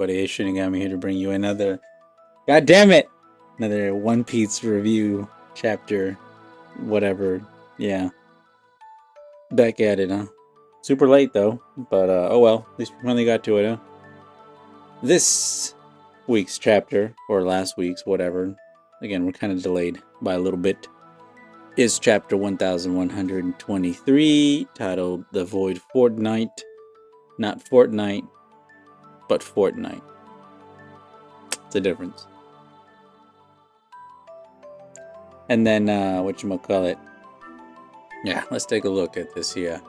everybody. It's Shinigami here to bring you another. God damn it! Another One Piece review chapter, whatever. Yeah, back at it, huh? Super late though, but oh well. At least we finally got to it, huh? This week's chapter, or last week's, whatever. Again, we're kind of delayed by a little bit. Is chapter 1123, titled "The Void Fortnight." Not Fortnite, but Fortnight. It's a difference. And then, whatchamacallit? Yeah, let's take a look at this here.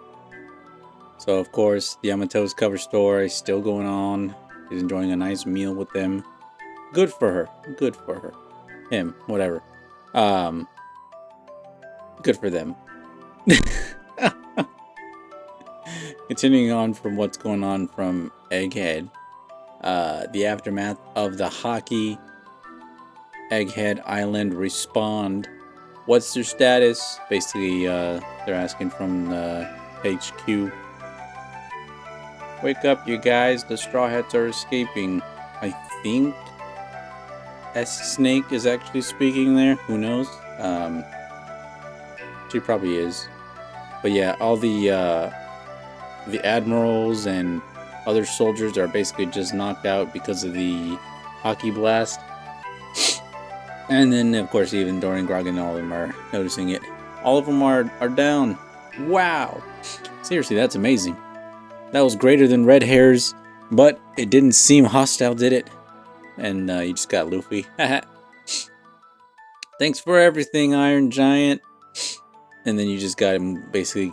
So, of course, Yamato's cover story is still going on. He's enjoying a nice meal with them. Good for her. Good for her. Him, whatever. Good for them. Continuing on from what's going on from Egghead. The aftermath of the hockey. Egghead Island respond. What's their status? Basically, they're asking from the HQ. Wake up, you guys. The Straw Hats are escaping. I think S-Snake is actually speaking there. Who knows? She probably is. But yeah, all the admirals and other soldiers are basically just knocked out because of the hockey blast. And then, of course, even Dorian, Grog, and all of them are noticing it. All of them are down. Wow. Seriously, that's amazing. That was greater than Red Hair's, but it didn't seem hostile, did it? And you just got Luffy. Thanks for everything, Iron Giant. And then you just got him basically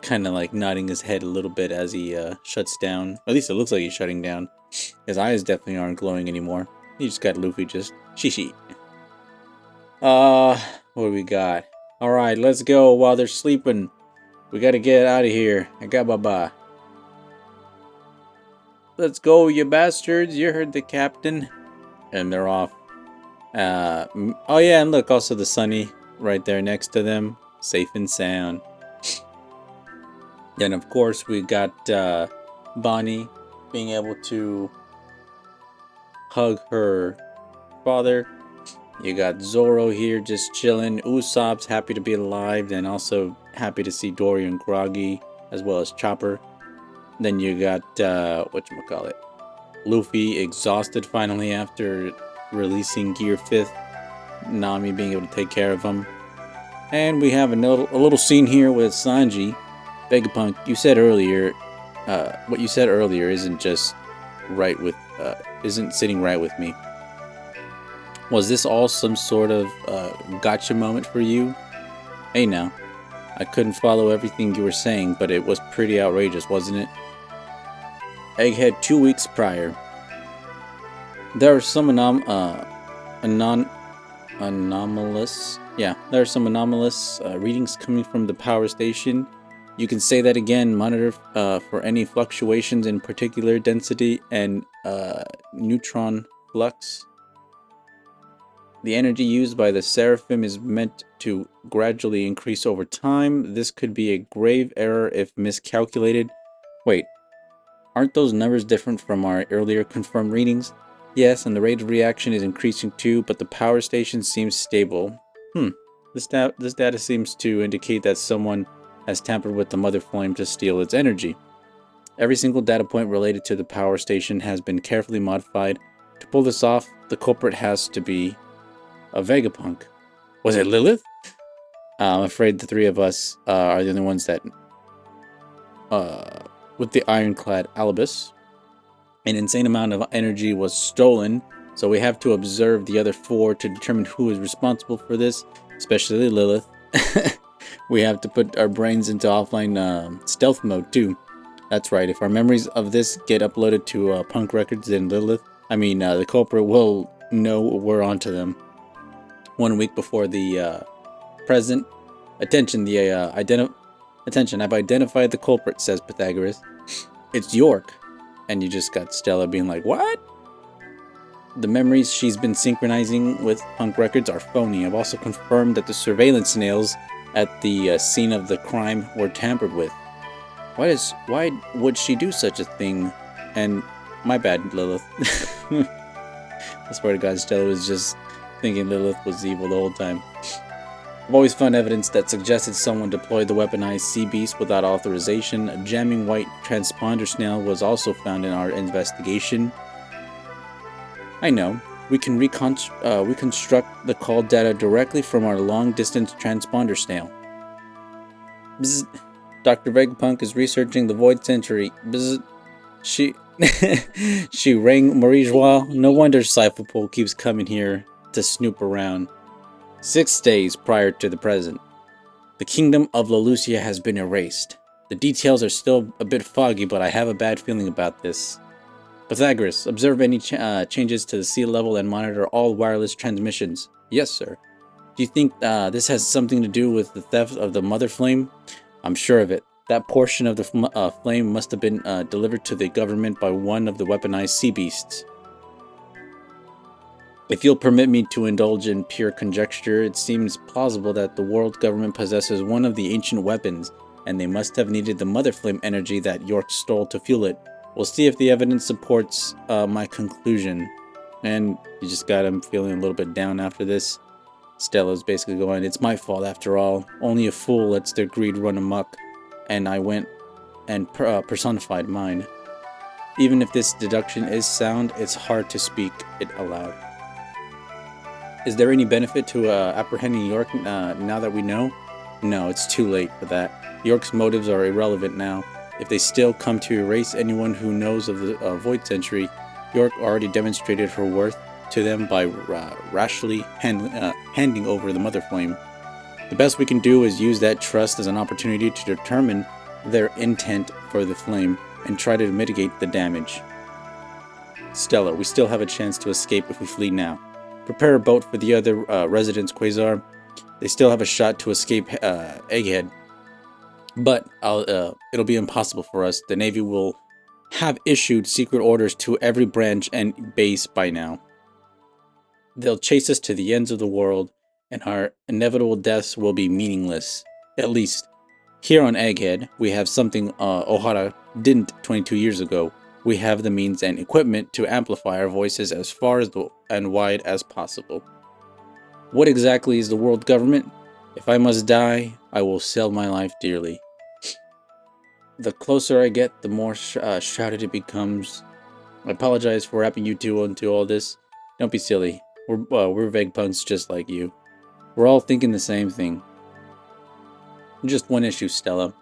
kind of like nodding his head a little bit as he shuts down. At least it looks like he's shutting down. His eyes definitely aren't glowing anymore. You just got Luffy just shishi. What do we got? Alright, let's go while they're sleeping. We gotta get out of here. I got bye-bye. Let's go, you bastards. You heard the captain. And they're off. Oh yeah, and look, also the Sunny right there next to them. Safe and sound. Then, of course, we got Bonnie being able to hug her father. You got Zoro here just chilling. Usopp's happy to be alive and also happy to see Dory and Groggy as well as Chopper. Then you got, whatchamacallit, Luffy exhausted finally after releasing Gear 5th. Nami being able to take care of him. And we have a little scene here with Sanji. Vegapunk, you said earlier, what you said earlier isn't just right with, isn't sitting right with me. Was this all some sort of gotcha moment for you? Hey now, I couldn't follow everything you were saying, but it was pretty outrageous, wasn't it? Egghead 2 weeks prior. There are some anomalous. Yeah, there are some anomalous readings coming from the power station. You can say that again. Monitor for any fluctuations in particular density and neutron flux. The energy used by the Seraphim is meant to gradually increase over time. This could be a grave error if miscalculated. Wait, aren't those numbers different from our earlier confirmed readings? Yes, and the rate of reaction is increasing too, but the power station seems stable. This data seems to indicate that someone has tampered with the Mother Flame to steal its energy. Every single data point related to the power station has been carefully modified. To pull this off, the culprit has to be a Vegapunk. Was it Lilith? I'm afraid the three of us are the only ones that with the ironclad Alibis. An insane amount of energy was stolen, so we have to observe the other four to determine who is responsible for this, especially Lilith. We have to put our brains into offline stealth mode too. That's right, if our memories of this get uploaded to Punk Records, then the culprit will know we're onto them. 1 week before the present. Attention, Attention, I've identified the culprit, says Pythagoras. It's York. And you just got Stella being like, what? The memories she's been synchronizing with Punk Records are phony. I've also confirmed that the surveillance snails at the scene of the crime were tampered with. Why would she do such a thing? And My bad, Lilith. I swear to God, Stella was just thinking Lilith was evil the whole time. I've always found evidence that suggested someone deployed the weaponized sea beast without authorization. A jamming white transponder snail was also found in our investigation. I know. We can reconstruct the call data directly from our long-distance transponder snail. Bzz. Dr. Vegapunk is researching the Void Century. Bzz. She rang Marie Joie. No wonder Cyphopole keeps coming here to snoop around. 6 days prior to the present, the kingdom of Lelucia has been erased. The details are still a bit foggy, but I have a bad feeling about this. Pythagoras, observe any changes to the sea level and monitor all wireless transmissions. Yes, sir. Do you think this has something to do with the theft of the Mother Flame? I'm sure of it. That portion of the flame must have been delivered to the government by one of the weaponized sea beasts. If you'll permit me to indulge in pure conjecture, it seems plausible that the world government possesses one of the ancient weapons, and they must have needed the Mother Flame energy that York stole to fuel it. We'll see if the evidence supports my conclusion. And you just got him feeling a little bit down after this. Stella's basically going, it's my fault after all. Only a fool lets their greed run amok. And I went and personified mine. Even if this deduction is sound, it's hard to speak it aloud. Is there any benefit to apprehending York now that we know? No, it's too late for that. York's motives are irrelevant now. If they still come to erase anyone who knows of the Void Century, York already demonstrated her worth to them by rashly handing over the Mother Flame. The best we can do is use that trust as an opportunity to determine their intent for the flame and try to mitigate the damage. Stella, we still have a chance to escape if we flee now. Prepare a boat for the other residents, Quasar. They still have a shot to escape Egghead. But it'll be impossible for us. The Navy will have issued secret orders to every branch and base by now. They'll chase us to the ends of the world, and our inevitable deaths will be meaningless. At least, here on Egghead, we have something Ohara didn't 22 years ago. We have the means and equipment to amplify our voices as far and wide as possible. What exactly is the world government? If I must die, I will sell my life dearly. The closer I get, the more shrouded it becomes. I apologize for wrapping you two into all this. Don't be silly. We're Vegapunks just like you. We're all thinking the same thing. Just one issue, Stella.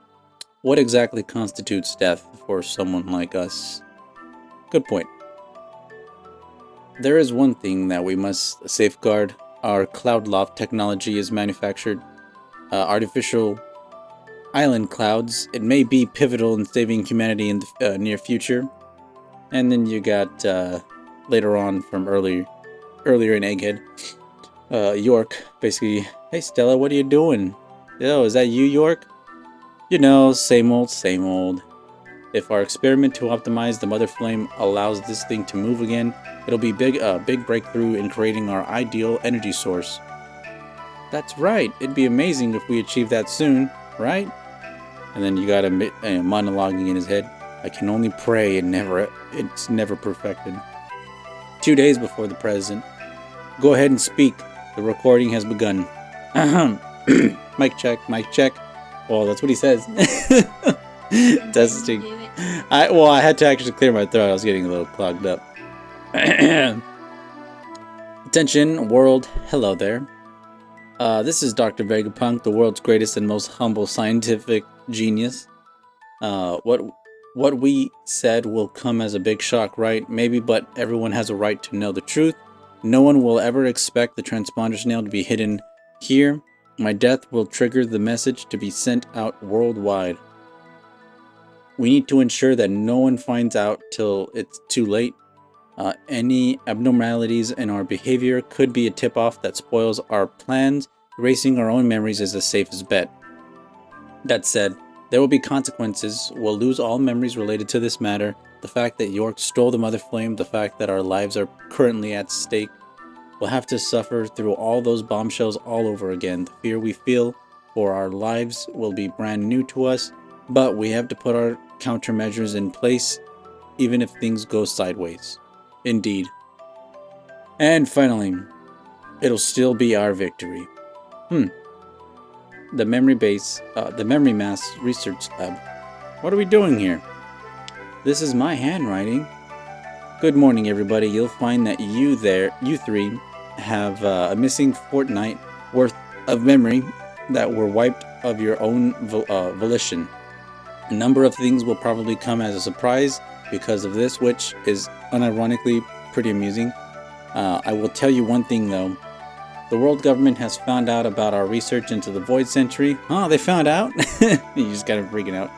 What exactly constitutes death for someone like us? Good point. There is one thing that we must safeguard. Our cloud loft technology is manufactured. Artificial island clouds. It may be pivotal in saving humanity in the near future. And then you got later on from earlier in Egghead, York basically, hey Stella, what are you doing? Yo, is that you, York? You know, same old, same old. If our experiment to optimize the Mother Flame allows this thing to move again, it'll be a big breakthrough in creating our ideal energy source. That's right. It'd be amazing if we achieve that soon, right? And then you got him monologuing in his head. I can only pray and it's never perfected. 2 days before the present. Go ahead and speak. The recording has begun. Mic check, mic check. Well, that's what he says. Testing. I had to actually clear my throat. I was getting a little clogged up. Attention, world. Hello there. This is Dr. Vegapunk, the world's greatest and most humble scientific genius. What we said will come as a big shock, right? Maybe, but everyone has a right to know the truth. No one will ever expect the transponder snail to be hidden here. My death will trigger the message to be sent out worldwide. We need to ensure that no one finds out till it's too late. Any abnormalities in our behavior could be a tip-off that spoils our plans. Erasing our own memories is the safest bet. That said, there will be consequences. We'll lose all memories related to this matter. The fact that York stole the Mother Flame, the fact that our lives are currently at stake. We'll have to suffer through all those bombshells all over again. The fear we feel for our lives will be brand new to us, but we have to put our countermeasures in place even if things go sideways. Indeed. And finally, it'll still be our victory. The memory mass research lab. What are we doing here? This is my handwriting. Good morning, everybody. You'll find that you three, have a missing fortnight worth of memory that were wiped of your own volition. A number of things will probably come as a surprise because of this, which is unironically pretty amusing. I will tell you one thing though. The world government has found out about our research into the Void Century. Oh, they found out? You just got freaking out.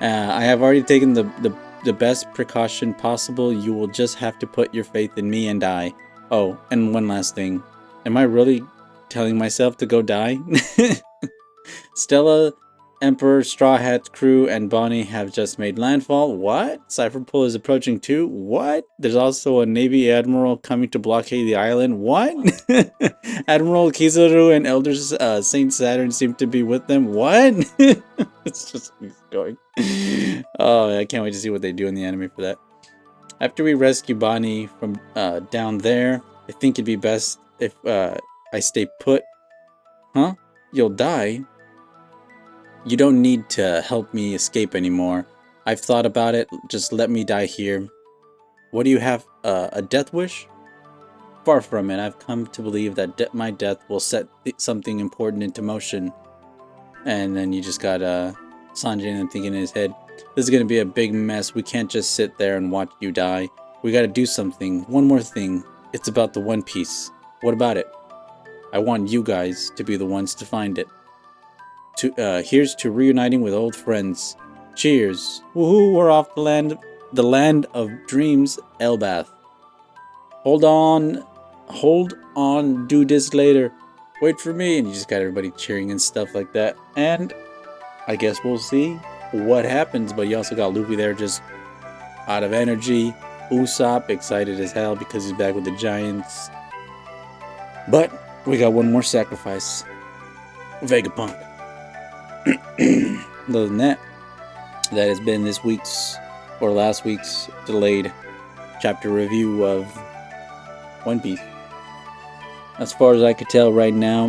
I have already taken the best precaution possible. You will just have to put your faith in me and die. Oh, and one last thing. Am I really telling myself to go die? Stella, Emperor, Straw Hat's crew, and Bonnie have just made landfall. What? Cypherpool is approaching too? What? There's also a Navy Admiral coming to blockade the island. What? Admiral Kizaru and Elder Saint Saturn seem to be with them. What? It's just keeps going. Oh, I can't wait to see what they do in the anime for that. After we rescue Bonnie from down there, I think it'd be best if I stay put. Huh? You'll die? You don't need to help me escape anymore. I've thought about it. Just let me die here. What do you have? A death wish? Far from it. I've come to believe that my death will set something important into motion. And then you just got Sanjay thinking in his head, this is going to be a big mess. We can't just sit there and watch you die. We got to do something. One more thing. It's about the One Piece. What about it? I want you guys to be the ones to find it. Here's to reuniting with old friends. Cheers. Woohoo, we're off the land of dreams, Elbath. Hold on, do this later. Wait for me. And you just got everybody cheering and stuff like that. And I guess we'll see what happens. But you also got Luffy there just out of energy. Usopp excited as hell because he's back with the Giants. But we got one more sacrifice. Vegapunk. Other than that, that has been this week's or last week's delayed chapter review of One Piece. As far as I could tell right now,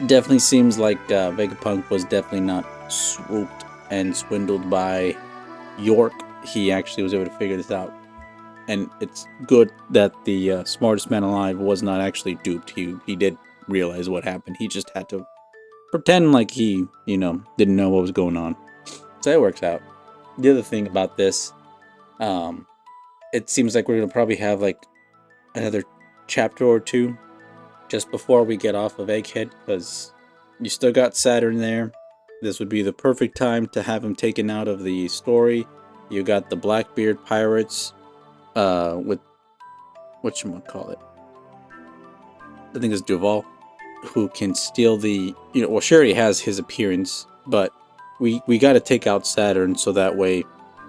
definitely seems like Vegapunk was definitely not swooped and swindled by York. He actually was able to figure this out. And it's good that the smartest man alive was not actually duped. He did realize what happened. He just had to pretend like he, didn't know what was going on. So that works out. The other thing about this, it seems like we're going to probably have like another chapter or two just before we get off of Egghead, because you still got Saturn there. This would be the perfect time to have him taken out of the story. You got the Blackbeard pirates with whatchamacallit. I think it's Duval, who can steal the, well, sure, he has his appearance, but we got to take out Saturn so that way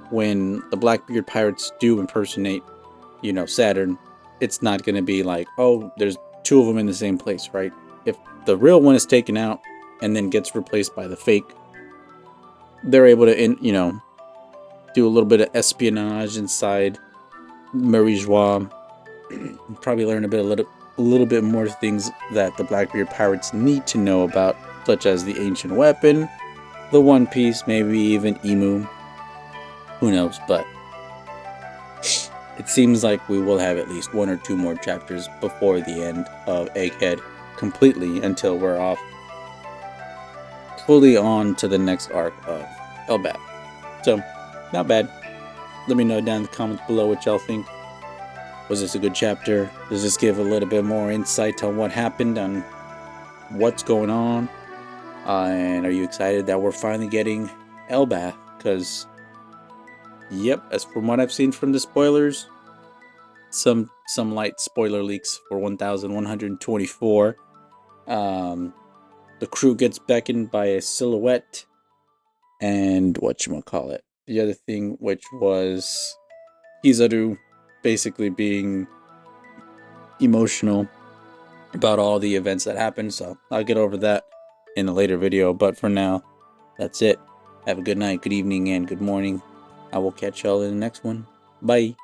when the Blackbeard pirates do impersonate, Saturn, it's not going to be like, oh, there's two of them in the same place, right? If the real one is taken out and then gets replaced by the fake, they're able to, do a little bit of espionage inside Marie Joie, probably learn a little bit more things that the Blackbeard pirates need to know about, such as the ancient weapon, the One Piece, maybe even Emu. Who knows, but it seems like we will have at least one or two more chapters before the end of Egghead completely until we're off fully on to the next arc of Elbap. So, not bad. Let me know down in the comments below what y'all think. Was this a good chapter? Does this give a little bit more insight on what happened and what's going on? And are you excited that we're finally getting Elbath? Because, yep, as from what I've seen from the spoilers, some light spoiler leaks for 1124. The crew gets beckoned by a silhouette, and whatchamacallit. The other thing, which was Kizaru basically being emotional about all the events that happened. So I'll get over that in a later video. But for now, that's it. Have a good night, good evening, and good morning. I will catch y'all in the next one. Bye.